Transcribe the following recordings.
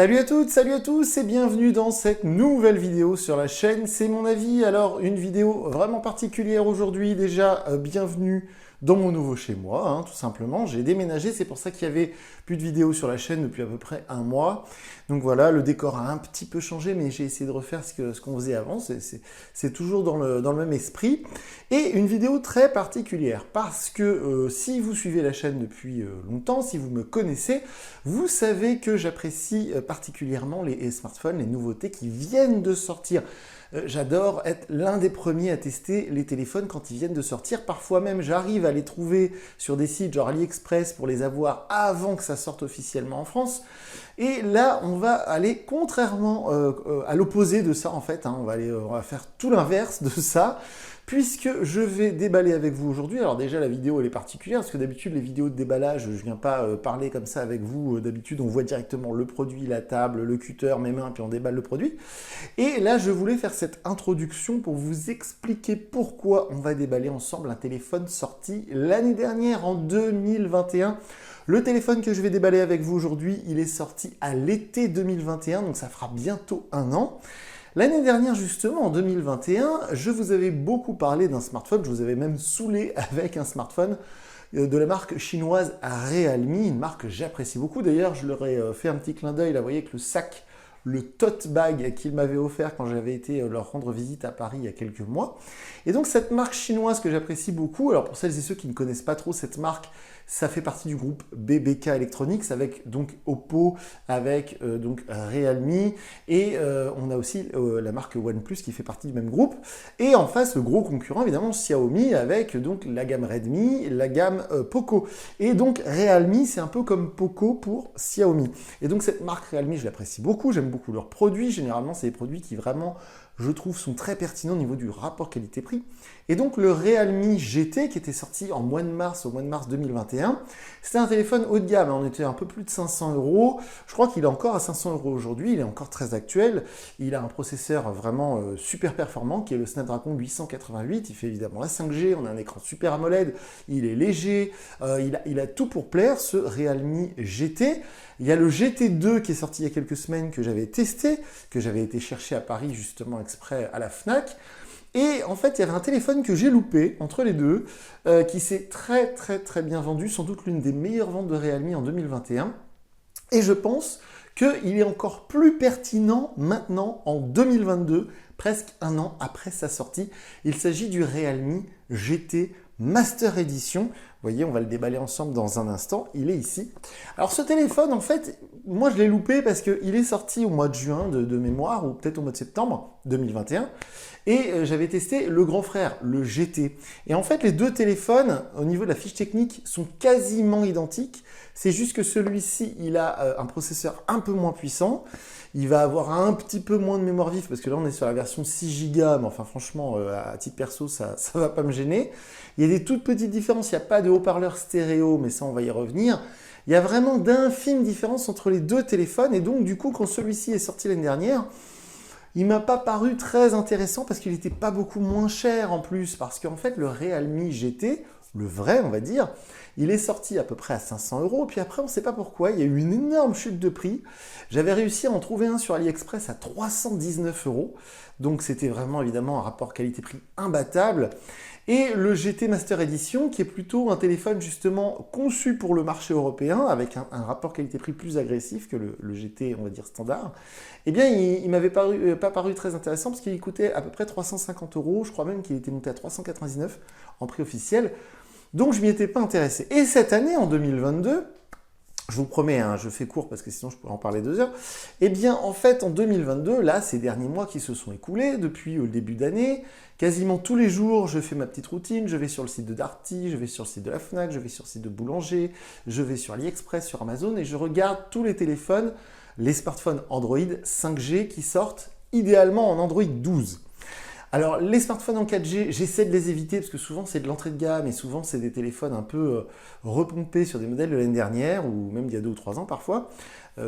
Salut à toutes, salut à tous et bienvenue dans cette nouvelle vidéo sur la chaîne. C'est mon avis, alors une vidéo vraiment particulière aujourd'hui. Déjà, bienvenue dans mon nouveau chez moi, hein, tout simplement. J'ai déménagé, c'est pour ça qu'il y avait plus de vidéos sur la chaîne depuis à peu près un mois. Donc voilà, le décor a un petit peu changé, mais j'ai essayé de refaire ce qu'on faisait avant. C'est toujours dans le même esprit. Et une vidéo très particulière, parce que si vous suivez la chaîne depuis longtemps, si vous me connaissez, vous savez que j'apprécie particulièrement les smartphones, les nouveautés qui viennent de sortir. J'adore être l'un des premiers à tester les téléphones quand ils viennent de sortir. Parfois même, j'arrive à les trouver sur des sites genre AliExpress pour les avoir avant que ça sorte officiellement en France. Et là, on va aller contrairement à l'opposé de ça en fait. Hein. On va faire tout l'inverse de ça. Puisque je vais déballer avec vous aujourd'hui. Alors déjà, la vidéo, elle est particulière, parce que d'habitude, les vidéos de déballage, je ne viens pas parler comme ça avec vous. D'habitude, on voit directement le produit, la table, le cutter, mes mains, puis on déballe le produit. Et là, je voulais faire cette introduction pour vous expliquer pourquoi on va déballer ensemble un téléphone sorti l'année dernière, en 2021. Le téléphone que je vais déballer avec vous aujourd'hui, il est sorti à l'été 2021, donc ça fera bientôt un an. L'année dernière, justement, en 2021, je vous avais beaucoup parlé d'un smartphone, je vous avais même saoulé avec un smartphone de la marque chinoise Realme, une marque que j'apprécie beaucoup. D'ailleurs, je leur ai fait un petit clin d'œil, là, vous voyez, avec le sac, le tote bag qu'ils m'avaient offert quand j'avais été leur rendre visite à Paris il y a quelques mois. Et donc, cette marque chinoise que j'apprécie beaucoup, alors pour celles et ceux qui ne connaissent pas trop cette marque, ça fait partie du groupe BBK Electronics avec donc Oppo, avec donc Realme et on a aussi la marque OnePlus qui fait partie du même groupe. Et en face, le gros concurrent évidemment Xiaomi avec donc la gamme Redmi, la gamme Poco. Et donc Realme, c'est un peu comme Poco pour Xiaomi. Et donc cette marque Realme, je l'apprécie beaucoup, j'aime beaucoup leurs produits. Généralement, c'est des produits qui vraiment, je trouve, sont très pertinents au niveau du rapport qualité-prix. Et donc le Realme GT qui était sorti au mois de mars 2021, c'était un téléphone haut de gamme, on était un peu plus de 500 €. Je crois qu'il est encore à 500 € aujourd'hui, il est encore très actuel. Il a un processeur vraiment super performant qui est le Snapdragon 888, il fait évidemment la 5G, on a un écran super AMOLED, il est léger, il a tout pour plaire, ce Realme GT. Il y a le GT2 qui est sorti il y a quelques semaines que j'avais testé, que j'avais été chercher à Paris justement exprès à la Fnac. Et en fait, il y avait un téléphone que j'ai loupé entre les deux, qui s'est très bien vendu, sans doute l'une des meilleures ventes de Realme en 2021. Et je pense qu'il est encore plus pertinent maintenant en 2022, presque un an après sa sortie. Il s'agit du Realme GT Master Edition. Vous voyez, on va le déballer ensemble dans un instant. Il est ici. Alors ce téléphone, en fait, moi je l'ai loupé parce qu'il est sorti au mois de juin de mémoire, ou peut-être au mois de septembre 2021. Et j'avais testé le grand frère, le GT. Et en fait, les deux téléphones, au niveau de la fiche technique, sont quasiment identiques. C'est juste que celui-ci, il a un processeur un peu moins puissant. Il va avoir un petit peu moins de mémoire vive, parce que là, on est sur la version 6 Go, mais enfin, franchement, à titre perso, ça va pas me gêner. Il y a des toutes petites différences. Il n'y a pas de haut-parleur stéréo, mais ça, on va y revenir. Il y a vraiment d'infimes différences entre les deux téléphones. Et donc, du coup, quand celui-ci est sorti l'année dernière, il m'a pas paru très intéressant parce qu'il n'était pas beaucoup moins cher en plus. Parce qu'en fait, le Realme GT, le vrai, on va dire, il est sorti à peu près à 500 €. Puis après, on ne sait pas pourquoi, il y a eu une énorme chute de prix. J'avais réussi à en trouver un sur AliExpress à 319 €. Donc, c'était vraiment évidemment un rapport qualité-prix imbattable. Et le GT Master Edition, qui est plutôt un téléphone justement conçu pour le marché européen, avec un rapport qualité-prix plus agressif que le GT, on va dire, standard, eh bien, il ne m'avait pas paru très intéressant parce qu'il coûtait à peu près 350 €. Je crois même qu'il était monté à 399 € en prix officiel. Donc, je ne m'y étais pas intéressé. Et cette année, en 2022, je vous promets, hein, je fais court parce que sinon je pourrais en parler 2 heures. Eh bien, en fait, en 2022, là, ces derniers mois qui se sont écoulés, depuis le début d'année, quasiment tous les jours, je fais ma petite routine. Je vais sur le site de Darty, je vais sur le site de la Fnac, je vais sur le site de Boulanger, je vais sur AliExpress, sur Amazon et je regarde tous les téléphones, les smartphones Android 5G qui sortent idéalement en Android 12. Alors, les smartphones en 4G, j'essaie de les éviter parce que souvent c'est de l'entrée de gamme et souvent c'est des téléphones un peu repompés sur des modèles de l'année dernière ou même d'il y a 2 ou 3 ans parfois.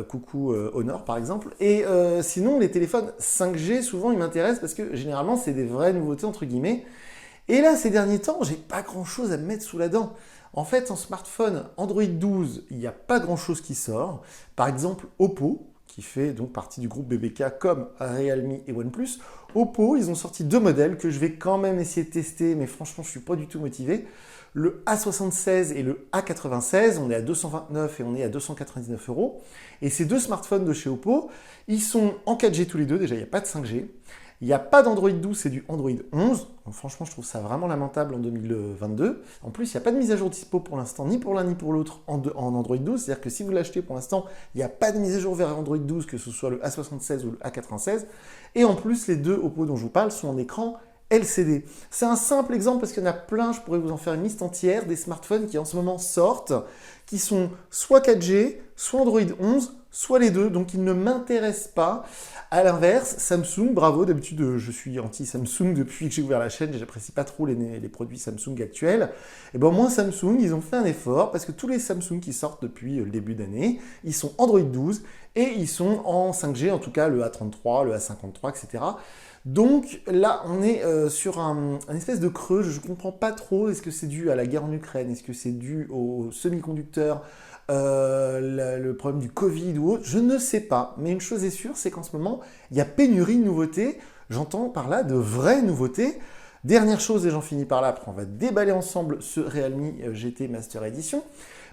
Coucou Honor par exemple. Et sinon, les téléphones 5G, souvent ils m'intéressent parce que généralement c'est des vraies nouveautés entre guillemets. Et là, ces derniers temps, j'ai pas grand chose à me mettre sous la dent. En fait, en smartphone Android 12, il n'y a pas grand chose qui sort. Par exemple, Oppo, qui fait donc partie du groupe BBK comme Realme et OnePlus. Oppo, ils ont sorti 2 modèles que je vais quand même essayer de tester, mais franchement, je ne suis pas du tout motivé. Le A76 et le A96, on est à 229 et on est à 299 euros. Et ces 2 smartphones de chez Oppo, ils sont en 4G tous les deux, déjà il n'y a pas de 5G. Il n'y a pas d'Android 12, c'est du Android 11. Donc, franchement, je trouve ça vraiment lamentable en 2022. En plus, il n'y a pas de mise à jour dispo pour l'instant, ni pour l'un ni pour l'autre en Android 12. C'est-à-dire que si vous l'achetez pour l'instant, il n'y a pas de mise à jour vers Android 12, que ce soit le A76 ou le A96. Et en plus, les 2 Oppo dont je vous parle sont en écran LCD. C'est un simple exemple parce qu'il y en a plein, je pourrais vous en faire une liste entière, des smartphones qui en ce moment sortent, qui sont soit 4G, soit Android 11, soit les deux, donc ils ne m'intéressent pas. À l'inverse, Samsung, bravo, d'habitude je suis anti-Samsung depuis que j'ai ouvert la chaîne, j'apprécie pas trop les produits Samsung actuels. Et bien moi, Samsung, ils ont fait un effort parce que tous les Samsung qui sortent depuis le début d'année, ils sont Android 12 et ils sont en 5G, en tout cas le A33, le A53, etc. Donc là, on est sur un espèce de creux, je ne comprends pas trop, est-ce que c'est dû à la guerre en Ukraine, est-ce que c'est dû aux semi-conducteurs, le problème du Covid ou autre, je ne sais pas. Mais une chose est sûre, c'est qu'en ce moment, il y a pénurie de nouveautés, j'entends par là de vraies nouveautés. Dernière chose, et j'en finis par là, après on va déballer ensemble ce Realme GT Master Edition.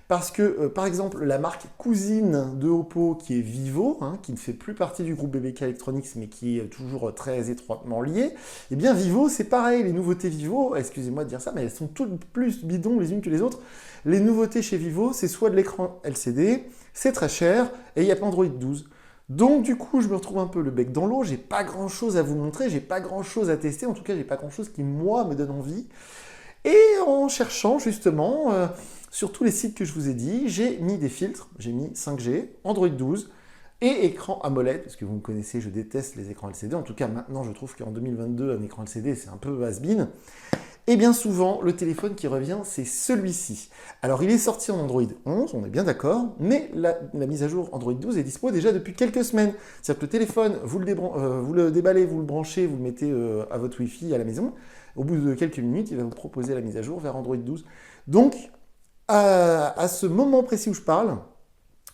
Parce que, par exemple, la marque cousine de Oppo, qui est Vivo, hein, qui ne fait plus partie du groupe BBK Electronics, mais qui est toujours très étroitement lié, eh bien Vivo, c'est pareil, les nouveautés Vivo, excusez-moi de dire ça, mais elles sont toutes plus bidons les unes que les autres. Les nouveautés chez Vivo, c'est soit de l'écran LCD, c'est très cher, et il n'y a pas Android 12. Donc du coup, je me retrouve un peu le bec dans l'eau, j'ai pas grand-chose à vous montrer, j'ai pas grand-chose à tester, en tout cas, j'ai pas grand-chose qui, moi, me donne envie. Et en cherchant, justement... sur tous les sites que je vous ai dit, j'ai mis des filtres, j'ai mis 5G, Android 12 et écran AMOLED, parce que vous me connaissez, je déteste les écrans LCD. En tout cas, maintenant, je trouve qu'en 2022, un écran LCD, c'est un peu has-been. Et bien souvent, le téléphone qui revient, c'est celui-ci. Alors, il est sorti en Android 11, on est bien d'accord, mais la mise à jour Android 12 est dispo déjà depuis quelques semaines. C'est-à-dire que le téléphone, vous le déballez, vous le branchez, vous le mettez à votre Wi-Fi à la maison. Au bout de quelques minutes, il va vous proposer la mise à jour vers Android 12. Donc, à ce moment précis où je parle,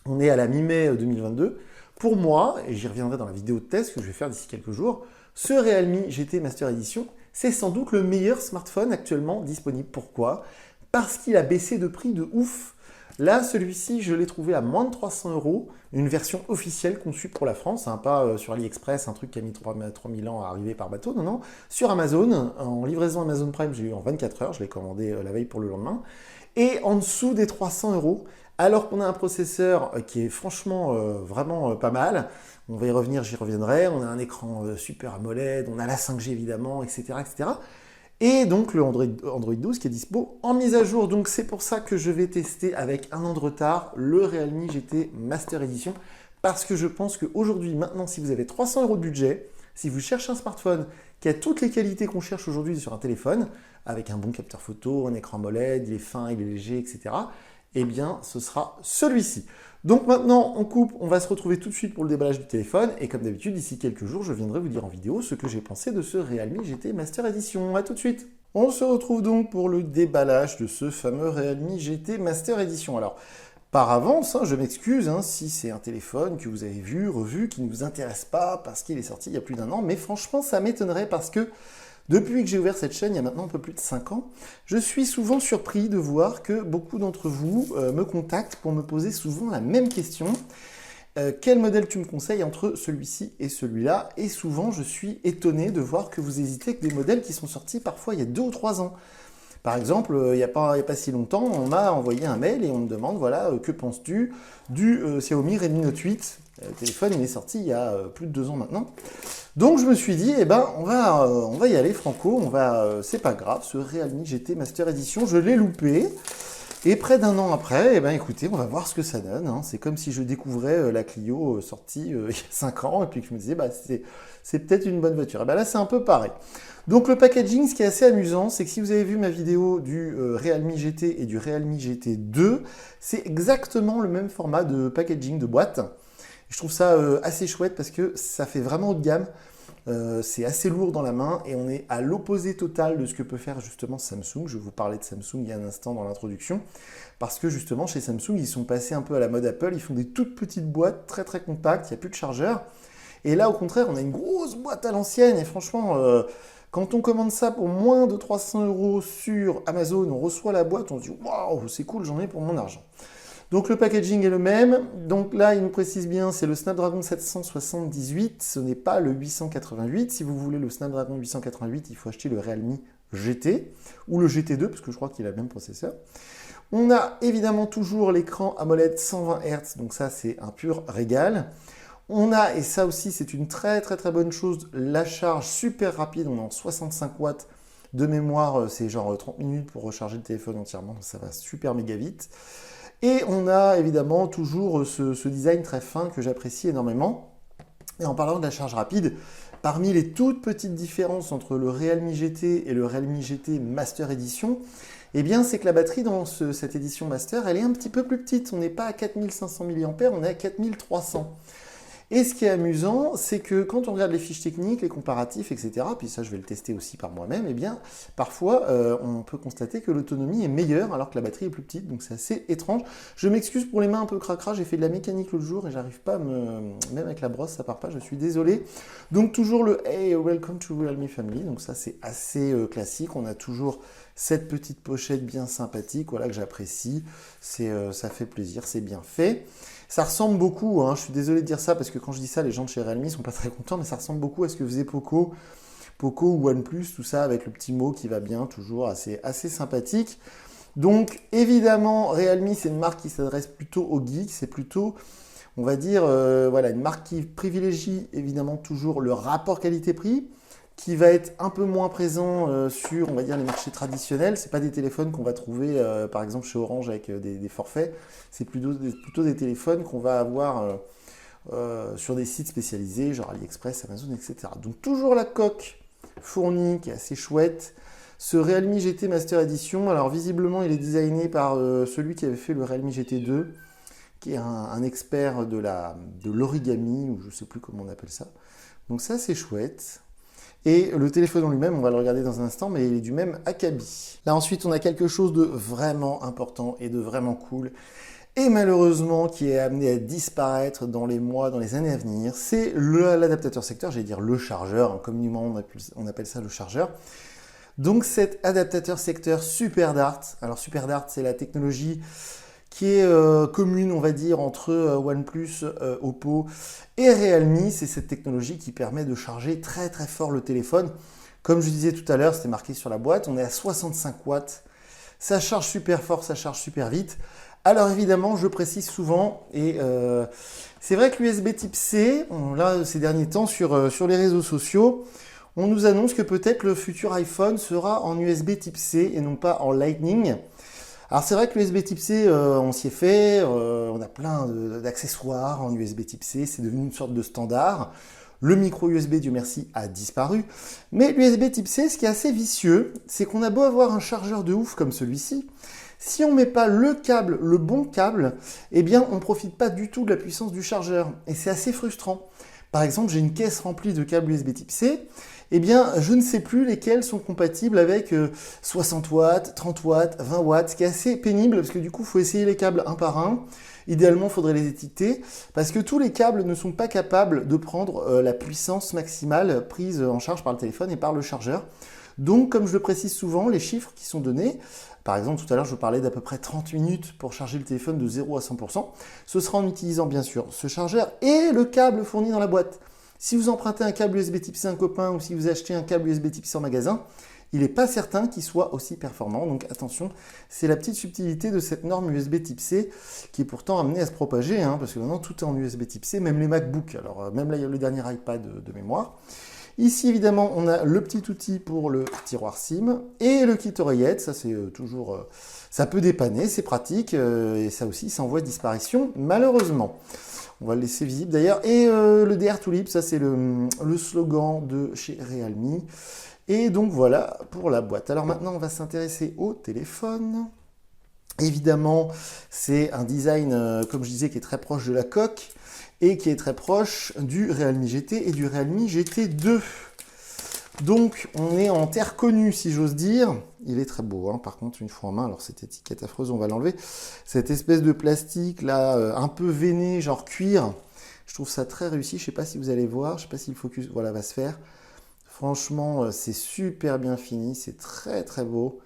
on est à la mi-mai 2022, pour moi, et j'y reviendrai dans la vidéo de test que je vais faire d'ici quelques jours, ce Realme GT Master Edition, c'est sans doute le meilleur smartphone actuellement disponible. Pourquoi? Parce qu'il a baissé de prix de ouf. Là, celui-ci, je l'ai trouvé à moins de 300 €, une version officielle conçue pour la France, hein, pas sur AliExpress, un truc qui a mis 3000 ans à arriver par bateau, non, non. Sur Amazon, en livraison Amazon Prime, j'ai eu en 24 heures, je l'ai commandé la veille pour le lendemain, et en dessous des 300 €, alors qu'on a un processeur qui est franchement vraiment pas mal. On va y revenir, j'y reviendrai. On a un écran super AMOLED, on a la 5G évidemment, etc., etc. Et donc le Android 12 qui est dispo en mise à jour. Donc c'est pour ça que je vais tester avec un an de retard le Realme GT Master Edition. Parce que je pense qu'aujourd'hui, maintenant, si vous avez 300 € de budget, si vous cherchez un smartphone qui a toutes les qualités qu'on cherche aujourd'hui sur un téléphone, avec un bon capteur photo, un écran AMOLED, il est fin, il est léger, etc., eh bien, ce sera celui-ci. Donc maintenant, on coupe, on va se retrouver tout de suite pour le déballage du téléphone. Et comme d'habitude, d'ici quelques jours, je viendrai vous dire en vidéo ce que j'ai pensé de ce Realme GT Master Edition. A tout de suite. On se retrouve donc pour le déballage de ce fameux Realme GT Master Edition. Alors, par avance, hein, je m'excuse si c'est un téléphone que vous avez vu, revu, qui ne vous intéresse pas parce qu'il est sorti il y a plus d'1 an. Mais franchement, ça m'étonnerait parce que depuis que j'ai ouvert cette chaîne, il y a maintenant un peu plus de 5 ans, je suis souvent surpris de voir que beaucoup d'entre vous me contactent pour me poser souvent la même question. Quel modèle tu me conseilles entre celui-ci et celui-là? Et souvent, je suis étonné de voir que vous hésitez avec des modèles qui sont sortis parfois il y a 2 ou 3 ans. Par exemple, il n'y a pas si longtemps, on m'a envoyé un mail et on me demande, voilà, que penses-tu du Xiaomi Redmi Note 8? Le téléphone, il est sorti il y a plus de 2 ans maintenant. Donc je me suis dit, eh ben, on va y aller franco, c'est pas grave, ce Realme GT Master Edition, je l'ai loupé. Et près d'1 an après, eh ben, écoutez, on va voir ce que ça donne. Hein. C'est comme si je découvrais la Clio sortie il y a 5 ans et puis que je me disais, bah, c'est peut-être une bonne voiture. Et ben là, c'est un peu pareil. Donc le packaging, ce qui est assez amusant, c'est que si vous avez vu ma vidéo du Realme GT et du Realme GT 2, c'est exactement le même format de packaging de boîte. Je trouve ça assez chouette parce que ça fait vraiment haut de gamme. C'est assez lourd dans la main et on est à l'opposé total de ce que peut faire justement Samsung. Je vais vous parler de Samsung il y a un instant dans l'introduction. Parce que justement, chez Samsung, ils sont passés un peu à la mode Apple. Ils font des toutes petites boîtes très très compactes, il n'y a plus de chargeur. Et là, au contraire, on a une grosse boîte à l'ancienne. Et franchement, quand on commande ça pour moins de 300 € sur Amazon, on reçoit la boîte, on se dit « Waouh, c'est cool, j'en ai pour mon argent ». Donc le packaging est le même. Donc là, il nous précise bien, c'est le Snapdragon 778, ce n'est pas le 888. Si vous voulez le Snapdragon 888, il faut acheter le Realme GT ou le GT2, parce que je crois qu'il a le même processeur. On a évidemment toujours l'écran AMOLED 120 Hz, donc ça c'est un pur régal. On a, et ça aussi c'est une très bonne chose, la charge super rapide, on est en 65 watts de mémoire, c'est genre 30 minutes pour recharger le téléphone entièrement, ça va super méga vite. Et on a évidemment toujours ce design très fin que j'apprécie énormément. Et en parlant de la charge rapide, parmi les toutes petites différences entre le Realme GT et le Realme GT Master Edition, eh bien, c'est que la batterie dans cette édition Master, elle est un petit peu plus petite. On n'est pas à 4500 mAh, on est à 4300. Et ce qui est amusant, c'est que quand on regarde les fiches techniques, les comparatifs, etc., puis ça je vais le tester aussi par moi-même, eh bien, parfois on peut constater que l'autonomie est meilleure alors que la batterie est plus petite, donc c'est assez étrange. Je m'excuse pour les mains un peu cracra, j'ai fait de la mécanique l'autre jour et j'arrive pas à même avec la brosse, ça part pas, je suis désolé. Donc toujours le Hey, welcome to Realme Family, donc ça c'est assez classique, on a toujours cette petite pochette bien sympathique, voilà que j'apprécie, ça fait plaisir, c'est bien fait. Ça ressemble beaucoup, hein, je suis désolé de dire ça parce que quand je dis ça, les gens de chez Realme ne sont pas très contents, mais ça ressemble beaucoup à ce que faisait Poco ou OnePlus, tout ça avec le petit mot qui va bien, toujours assez sympathique. Donc évidemment, Realme c'est une marque qui s'adresse plutôt aux geeks, c'est plutôt, on va dire, voilà, une marque qui privilégie évidemment toujours le rapport qualité-prix, qui va être un peu moins présent sur, on va dire, les marchés traditionnels. C'est pas des téléphones qu'on va trouver, par exemple, chez Orange avec des forfaits. C'est plutôt des téléphones qu'on va avoir sur des sites spécialisés, genre AliExpress, Amazon, etc. Donc toujours la coque fournie, qui est assez chouette. Ce Realme GT Master Edition, alors visiblement, il est designé par celui qui avait fait le Realme GT2, qui est un expert de l'origami, ou je sais plus comment on appelle ça. Donc ça, c'est chouette. Et le téléphone en lui-même, on va le regarder dans un instant, mais il est du même acabit. Là ensuite, on a quelque chose de vraiment important et de vraiment cool, et malheureusement qui est amené à disparaître dans les mois, dans les années à venir. C'est l'adaptateur secteur, j'allais dire le chargeur, hein, communément on appelle ça le chargeur. Donc cet adaptateur secteur SuperDart, alors SuperDart c'est la technologie qui est commune, on va dire, entre OnePlus, Oppo et Realme. C'est cette technologie qui permet de charger très fort le téléphone. Comme je disais tout à l'heure, c'était marqué sur la boîte, on est à 65 watts. Ça charge super fort, ça charge super vite. Alors évidemment, je précise souvent, et c'est vrai que l'USB type C, là ces derniers temps sur les réseaux sociaux, on nous annonce que peut-être le futur iPhone sera en USB type C et non pas en Lightning. Alors c'est vrai que l'USB type C, on s'y est fait, on a plein d'accessoires en USB type C, c'est devenu une sorte de standard. Le micro USB, Dieu merci, a disparu. Mais l'USB type C, ce qui est assez vicieux, c'est qu'on a beau avoir un chargeur de ouf comme celui-ci, si on ne met pas le bon câble, eh bien on ne profite pas du tout de la puissance du chargeur. Et c'est assez frustrant. Par exemple, j'ai une caisse remplie de câbles USB type C, eh bien, je ne sais plus lesquels sont compatibles avec 60 watts, 30 watts, 20 watts, ce qui est assez pénible parce que du coup, il faut essayer les câbles un par un. Idéalement, il faudrait les étiqueter parce que tous les câbles ne sont pas capables de prendre la puissance maximale prise en charge par le téléphone et par le chargeur. Donc, comme je le précise souvent, les chiffres qui sont donnés, par exemple, tout à l'heure, je parlais d'à peu près 30 minutes pour charger le téléphone de 0 à 100%. Ce sera en utilisant, bien sûr, ce chargeur et le câble fourni dans la boîte. Si vous empruntez un câble USB type C à un copain ou si vous achetez un câble USB type C en magasin, il n'est pas certain qu'il soit aussi performant. Donc attention, c'est la petite subtilité de cette norme USB type C qui est pourtant amenée à se propager, hein, parce que maintenant tout est en USB type C, même les MacBooks. Alors même là, il y a le dernier iPad de mémoire. Ici, évidemment, on a le petit outil pour le tiroir SIM et le kit oreillette. Ça, c'est toujours... ça peut dépanner, c'est pratique. Et ça aussi, ça envoie disparition, malheureusement. On va le laisser visible d'ailleurs. Et le DR Tulip, ça c'est le slogan de chez Realme. Et donc voilà pour la boîte. Alors maintenant, on va s'intéresser au téléphone. Évidemment, c'est un design, comme je disais, qui est très proche de la coque. et qui est très proche du Realme GT et du Realme GT 2. Donc, on est en terre connue, si j'ose dire. Il est très beau, hein. Par contre, une fois en main, alors cette étiquette affreuse, on va l'enlever. Cette espèce de plastique, là, un peu veiné, genre cuir. Je trouve ça très réussi. Je ne sais pas si vous allez voir. Je ne sais pas si le focus, voilà, va se faire. Franchement, c'est super bien fini. C'est très, très beau.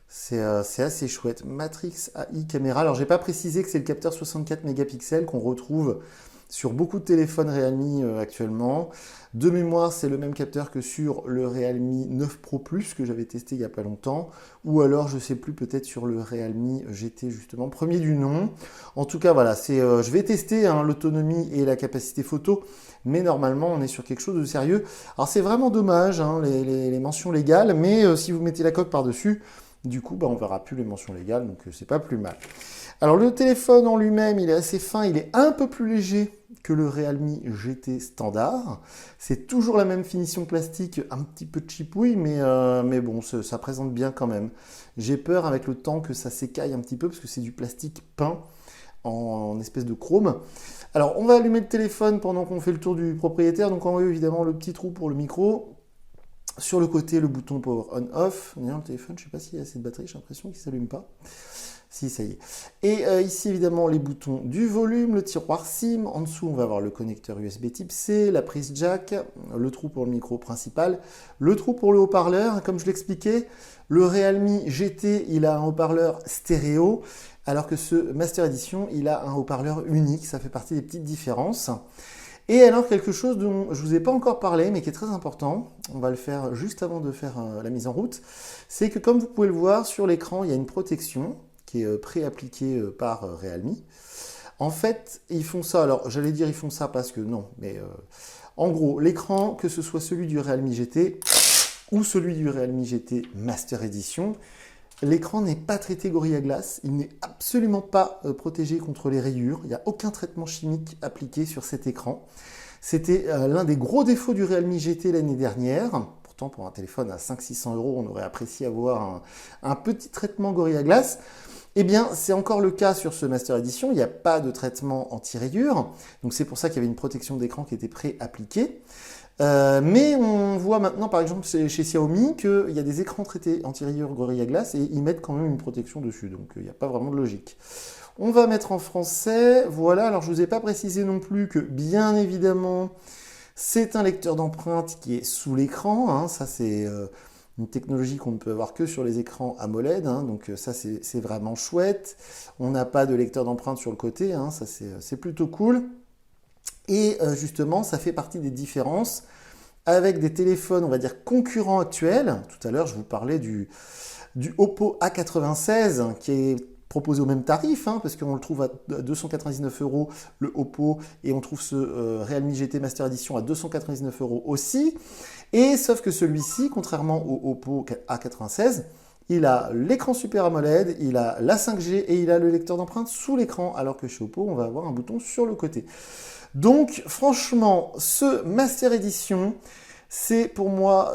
C'est assez chouette. Matrix AI caméra. Alors, je n'ai pas précisé que c'est le capteur 64 mégapixels qu'on retrouve sur beaucoup de téléphones Realme actuellement. De mémoire, c'est le même capteur que sur le Realme 9 Pro Plus que j'avais testé il n'y a pas longtemps. Ou alors, je ne sais plus, peut-être sur le Realme GT justement, premier du nom. En tout cas, voilà, je vais tester l'autonomie et la capacité photo. Mais normalement, on est sur quelque chose de sérieux. Alors, c'est vraiment dommage, hein, les mentions légales. Mais si vous mettez la coque par-dessus, du coup, on ne verra plus les mentions légales. Donc, c'est pas plus mal. Alors le téléphone en lui-même, il est assez fin, il est un peu plus léger que le Realme GT standard. C'est toujours la même finition plastique, un petit peu chipouille, mais bon, ça présente bien quand même. J'ai peur avec le temps que ça s'écaille un petit peu, parce que c'est du plastique peint en espèce de chrome. Alors on va allumer le téléphone pendant qu'on fait le tour du propriétaire. Donc en haut, évidemment, le petit trou pour le micro. Sur le côté, le bouton Power On-Off. D'ailleurs, le téléphone, je ne sais pas s'il y a assez de batterie, j'ai l'impression qu'il ne s'allume pas. Si, ça y est. Et ici, évidemment, les boutons du volume, le tiroir SIM. En dessous, on va avoir le connecteur USB type C, la prise jack, le trou pour le micro principal, le trou pour le haut-parleur. Comme je l'expliquais, le Realme GT, il a un haut-parleur stéréo, alors que ce Master Edition, il a un haut-parleur unique. Ça fait partie des petites différences. Et alors, quelque chose dont je ne vous ai pas encore parlé, mais qui est très important, on va le faire juste avant de faire la mise en route, c'est que comme vous pouvez le voir, sur l'écran, il y a une protection qui est pré-appliquée par Realme. En fait, ils font ça, alors j'allais dire ils font ça parce que non, mais en gros, l'écran, que ce soit celui du Realme GT ou celui du Realme GT Master Edition, l'écran n'est pas traité Gorilla Glass, il n'est absolument pas protégé contre les rayures, il n'y a aucun traitement chimique appliqué sur cet écran. C'était l'un des gros défauts du Realme GT l'année dernière. Pourtant, pour un téléphone à 500-600 €, on aurait apprécié avoir un petit traitement Gorilla Glass. Eh bien, c'est encore le cas sur ce Master Edition, il n'y a pas de traitement anti-rayures, donc c'est pour ça qu'il y avait une protection d'écran qui était pré-appliquée. Mais on voit maintenant, par exemple, chez Xiaomi, qu'il y a des écrans traités anti-rayures Gorilla Glass et ils mettent quand même une protection dessus, donc il n'y a pas vraiment de logique. On va mettre en français, voilà, alors je ne vous ai pas précisé non plus que, bien évidemment, c'est un lecteur d'empreintes qui est sous l'écran, hein, ça c'est une technologie qu'on ne peut avoir que sur les écrans AMOLED, hein, donc ça c'est vraiment chouette. On n'a pas de lecteur d'empreintes sur le côté, hein, ça c'est plutôt cool. Et justement, ça fait partie des différences avec des téléphones, on va dire, concurrents actuels. Tout à l'heure, je vous parlais du Oppo A96 qui est proposé au même tarif, hein, parce qu'on le trouve à 299 € le Oppo, et on trouve ce Realme GT Master Edition à 299 € aussi. Et sauf que celui-ci, contrairement au Oppo A96, il a l'écran Super AMOLED, il a la 5G et il a le lecteur d'empreintes sous l'écran, alors que chez Oppo, on va avoir un bouton sur le côté. Donc, franchement, ce Master Edition, c'est pour moi,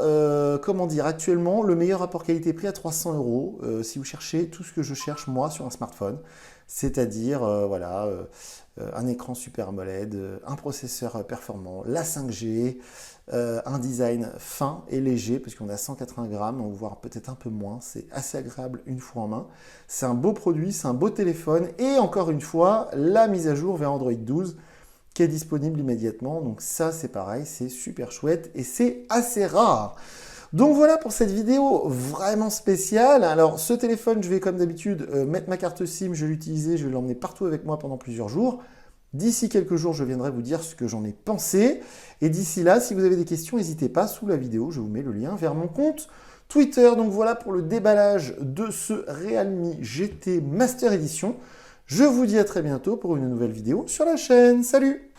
comment dire, actuellement, le meilleur rapport qualité-prix à 300 €. Si vous cherchez tout ce que je cherche, moi, sur un smartphone, c'est-à-dire, voilà, un écran Super AMOLED, un processeur performant, la 5G, un design fin et léger, parce qu'on a 180 grammes, voire peut-être un peu moins. C'est assez agréable une fois en main. C'est un beau produit, c'est un beau téléphone, et encore une fois, la mise à jour vers Android 12, qui est disponible immédiatement. Donc ça, c'est pareil, c'est super chouette et c'est assez rare. Donc voilà pour cette vidéo vraiment spéciale. Alors ce téléphone, je vais comme d'habitude mettre ma carte SIM, je vais l'utiliser, je vais l'emmener partout avec moi pendant plusieurs jours. D'ici quelques jours, je viendrai vous dire ce que j'en ai pensé. Et d'ici là, si vous avez des questions, n'hésitez pas, sous la vidéo, je vous mets le lien vers mon compte Twitter. Donc voilà pour le déballage de ce Realme GT Master Edition. Je vous dis à très bientôt pour une nouvelle vidéo sur la chaîne. Salut!